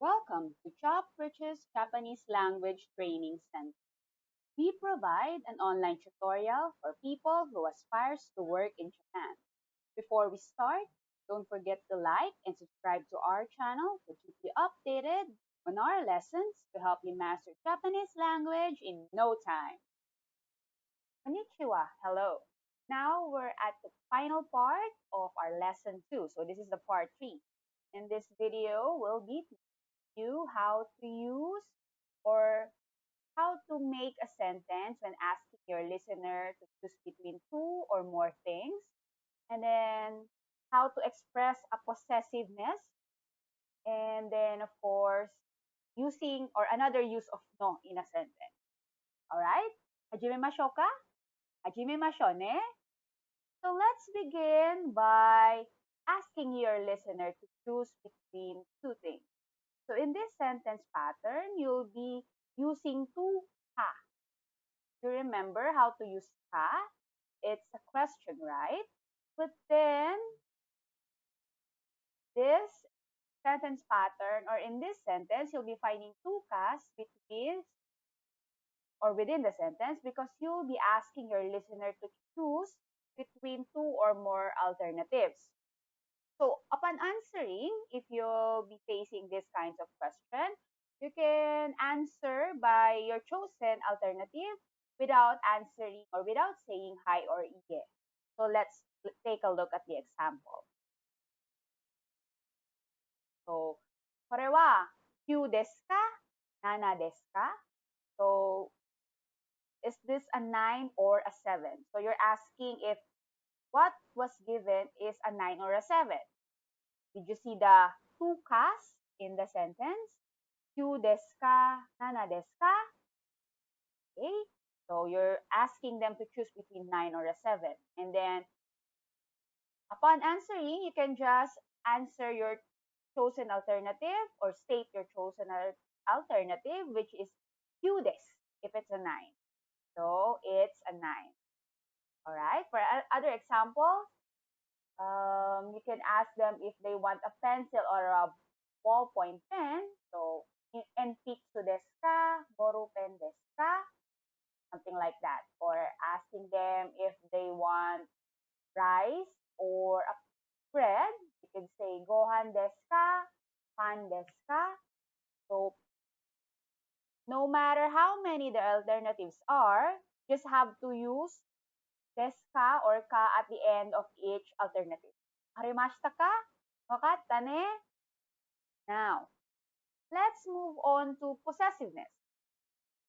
Welcome to Chop Rich's Japanese Language Training Center. We provide an online tutorial for people who aspires to work in Japan. Before we start, don't forget to like and subscribe to our channel to keep you updated on our lessons to help you master Japanese language in no time. Konnichiwa, hello. Now we're at the final part of our lesson 2. So this is the part 3. In this video, we'll be you how to use or how to make a sentence when asking your listener to choose between two or more things, and then how to express a possessiveness, and then of course using or another use of no in a sentence. All right? Hajime ka? Hajime ne? So let's begin by asking your listener to choose between two things. So in this sentence pattern, you'll be using to ka. You remember how to use ka? It's a question, right? But then this sentence pattern or in this sentence, you'll be finding two kas between or within the sentence because you'll be asking your listener to choose between two or more alternatives. So upon answering, if you'll be facing this kinds of question, you can answer by your chosen alternative without answering or without saying hi or iye. So let's take a look at the example. So, これは9ですか ?7 ですか So, is this a 9 or a 7? So you're asking if what was given is a 9 or a 7. Did you see the two kas in the sentence? 9 desu ka? 7 desu ka? Okay. So you're asking them to choose between 9 or a 7. And then upon answering, you can just answer your chosen alternative or state your chosen alternative, which is 9 desu if it's a 9. So it's a 9. All right. For other examples, you can ask them if they want a pencil or a ballpoint pen. So, enpitsu desu ka? Boru pen desu ka? Something like that. Or asking them if they want rice or a bread. You can say gohan desu ka? Pan desu ka? So, no matter how many the alternatives are, just have to use desu ka or ka at the end of each alternative. Arimashita ka? Wakatta ne? Now, let's move on to possessiveness.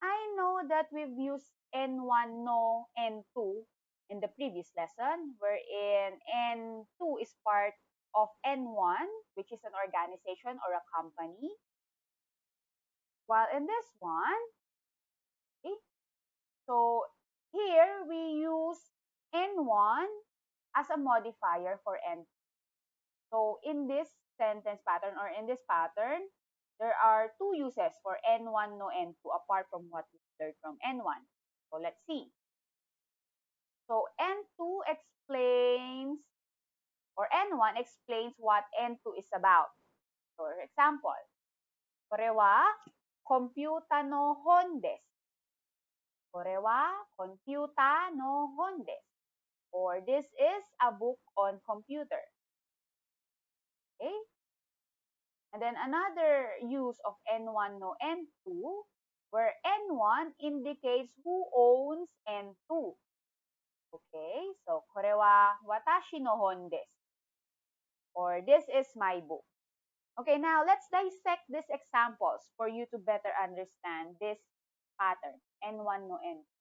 I know that we've used N1 no N2 in the previous lesson, wherein N2 is part of N1, which is an organization or a company. While in this one, okay, so here we use N1 as a modifier for N2. So in this sentence pattern or in this pattern, there are two uses for N1 no N2 apart from what we learned from N1. So let's see. So N2 explains or N1 explains what N2 is about. So for example, これはコンピュータの本です。これはコンピュータの本です。Or this is a book on computer. Okay? And then another use of N1 no N2, where N1 indicates who owns N2. Okay, so これは私の本です。Or this is my book. Okay, now let's dissect these examples for you to better understand this pattern, N1 no N2.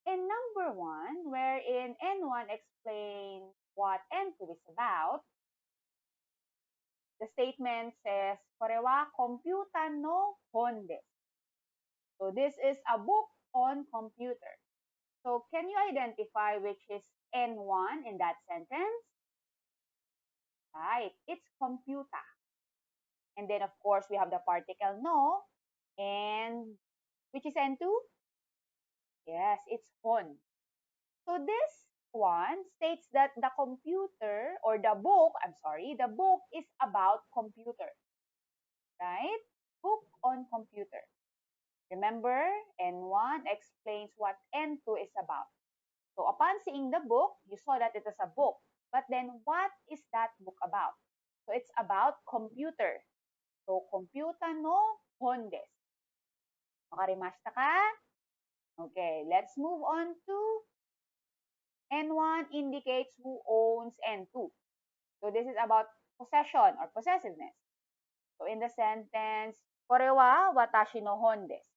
In number 1, wherein N1 explains what N2 is about, the statement says, これはコンピュータの本です。So this is a book on computer. So can you identify which is N1 in that sentence? Right, it's computer. And then of course we have the particle no. And which is N2? Yes, it's hon. So this one states that the computer or the book is about computer. right? Book on computer. Remember, N1 explains what N2 is about. So upon seeing the book, you saw that it is a book. But then what is that book about? So it's about computer. So, computer no hon desu. Wakarimashita ka? Okay, let's move on to N1 indicates who owns N2. So this is about possession or possessiveness. So in the sentence, これは私の本です。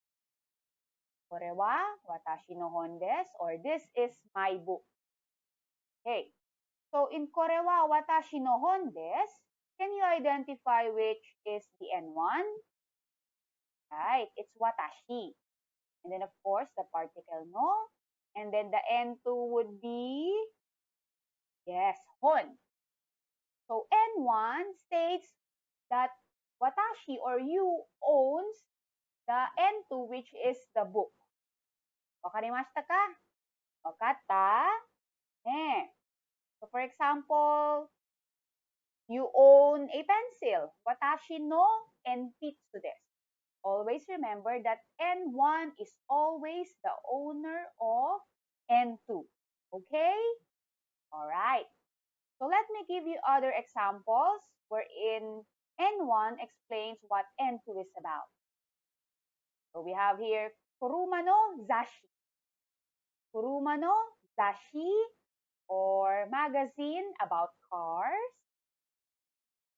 これは私の本です or this is my book. Okay. So in これは私の本です, can you identify which is the N1? Right, it's watashi. And then of course the particle no. And then the N2 would be, yes, hon. So N1 states that watashi or you owns the N2 which is the book. Wakarimashita ka? Wakata? So for example, you own a pencil. Watashi no enpitsu desu. Always remember that N1 is always the owner of N2. Okay? Alright. So let me give you other examples wherein N1 explains what N2 is about. So we have here Kuruma no Zashi. Kuruma no Zashi or magazine about cars.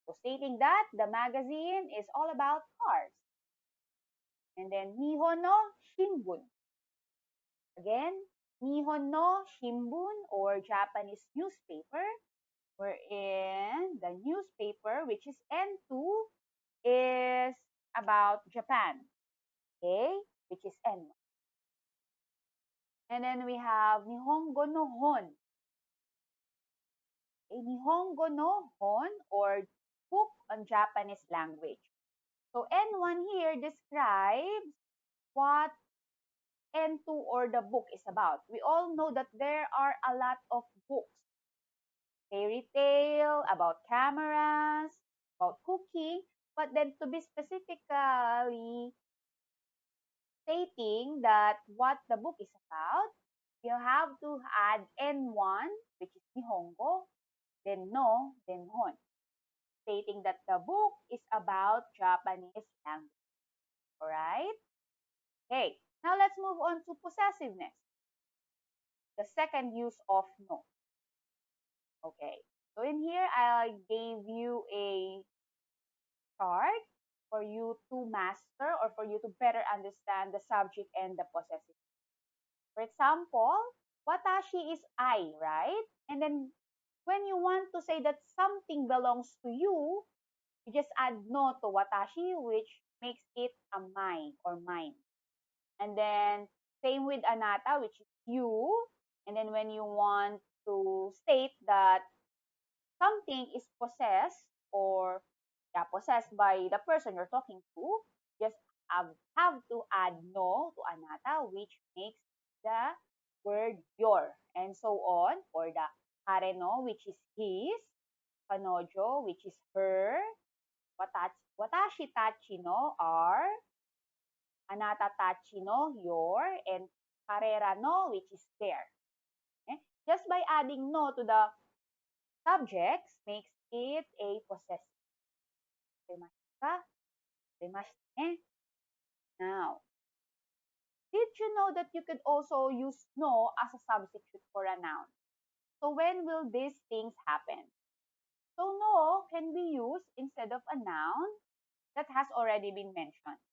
So stating that the magazine is all about cars. And then Nihon no Shimbun. Again, Nihon no Shimbun or Japanese newspaper, wherein the newspaper, which is N2, is about Japan, okay, which is N1. And then we have Nihongo no Hon. Okay, Nihongo no Hon or book on Japanese language. So N1 here describes what N2 or the book is about. We all know that there are a lot of books. Fairy tale, about cameras, about cooking, but then to be specifically stating that what the book is about, you have to add N1, which is Nihongo, then no, then hon, stating that the book is about Japanese language. Alright? Okay, now let's move on to possessiveness. The second use of no. Okay, so in here, I gave you a chart for you to master or for you to better understand the subject and the possessive. For example, watashi is I, right? And then when you want to say that something belongs to you, you just add no to watashi, which makes it a mine or mine. And then same with anata, which is you. And then when you want to state that something is possessed or possessed by the person you're talking to, just have to add no to anata, which makes the word your, and so on, or the hareno, which is his, kanojo, which is her, watashi tachi no are, anata tachi no your, and karera no, which is their. Okay? Just by adding no to the subjects makes it a possessive. Now, did you know that you could also use no as a substitute for a noun? So when will these things happen? So no can be used instead of a noun that has already been mentioned.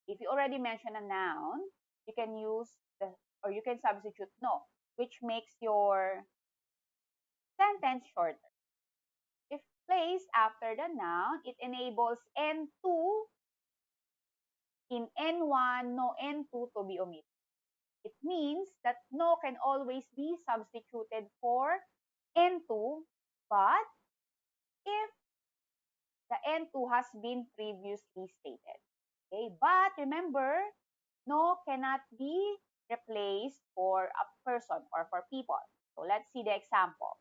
If you already mentioned a noun, you can use you can substitute no, which makes your sentence shorter. If placed after the noun, it enables N2 in N1 no N2 to be omitted. It means that no can always be substituted for N2, but if the N2 has been previously stated. Okay, but remember, no cannot be replaced for a person or for people. So let's see the example.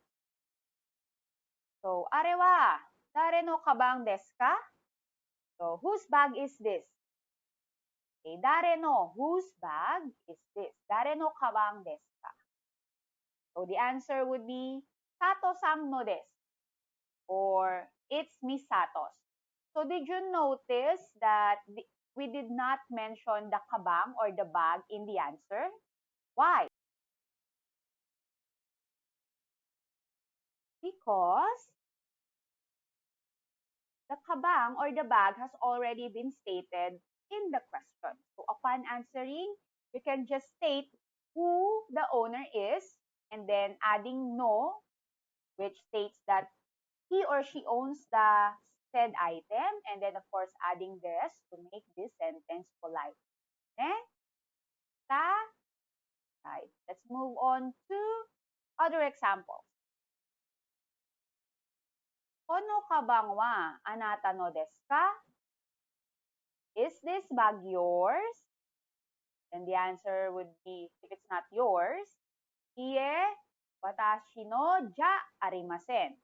So, are wa dare no kabang desu ka? So, whose bag is this? Okay, dare no, whose bag is this? Dare no kabang desu ka? So, the answer would be Sato-san no desu. Or, it's Miss Satos. So, did you notice that we did not mention the kabang or the bag in the answer? Why? Because the kabang or the bag has already been stated in the question. So upon answering, you can just state who the owner is and then adding no, which states that he or she owns the said item, and then of course adding this to make this sentence polite. Okay? Right. Let's move on to other examples. Kono kabang wa anata no desu ka? Is this bag yours? Then the answer would be, if it's not yours, iie, watashi no ja arimasen.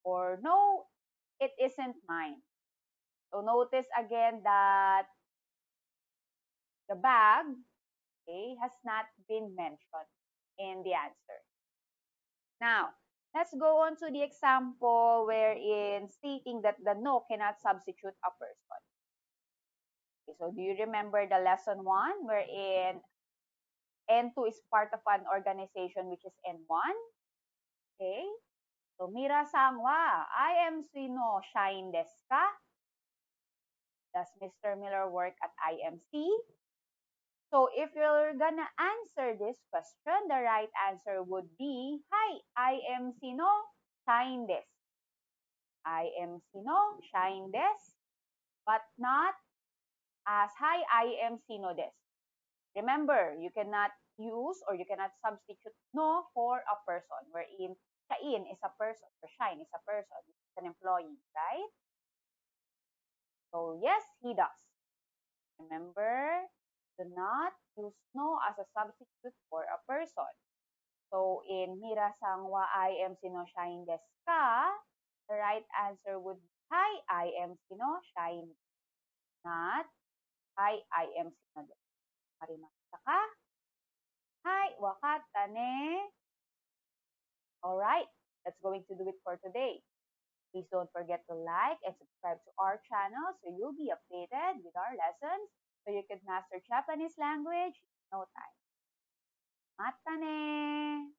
Or no, it isn't mine. So notice again that the bag, okay, has not been mentioned in the answer. Now, let's go on to the example wherein stating that the no cannot substitute a person. Okay, so do you remember the lesson 1 wherein N2 is part of an organization which is N1? Okay. So, Mira-san wa IMC no shain desu ka? Does Mr. Miller work at IMC? So, if you're gonna answer this question, the right answer would be, Hi, IMC no shain desu. IMC no shain desu, but not as Hi, IMC no desu. Remember, you cannot use or you cannot substitute no for a person, wherein shain is a person or shine is a person, it's an employee, right? So yes, he does. Remember, do not use no as a substitute for a person. So in Mira-san wa I am sino shine desu ka? The right answer would be Hi, I am sino shine. Not Hi, I am sino desu. Marimashita ka? Hi, wakata ne. Alright, that's going to do it for today. Please don't forget to like and subscribe to our channel so you'll be updated with our lessons so you can master Japanese language in no time. Mata ne!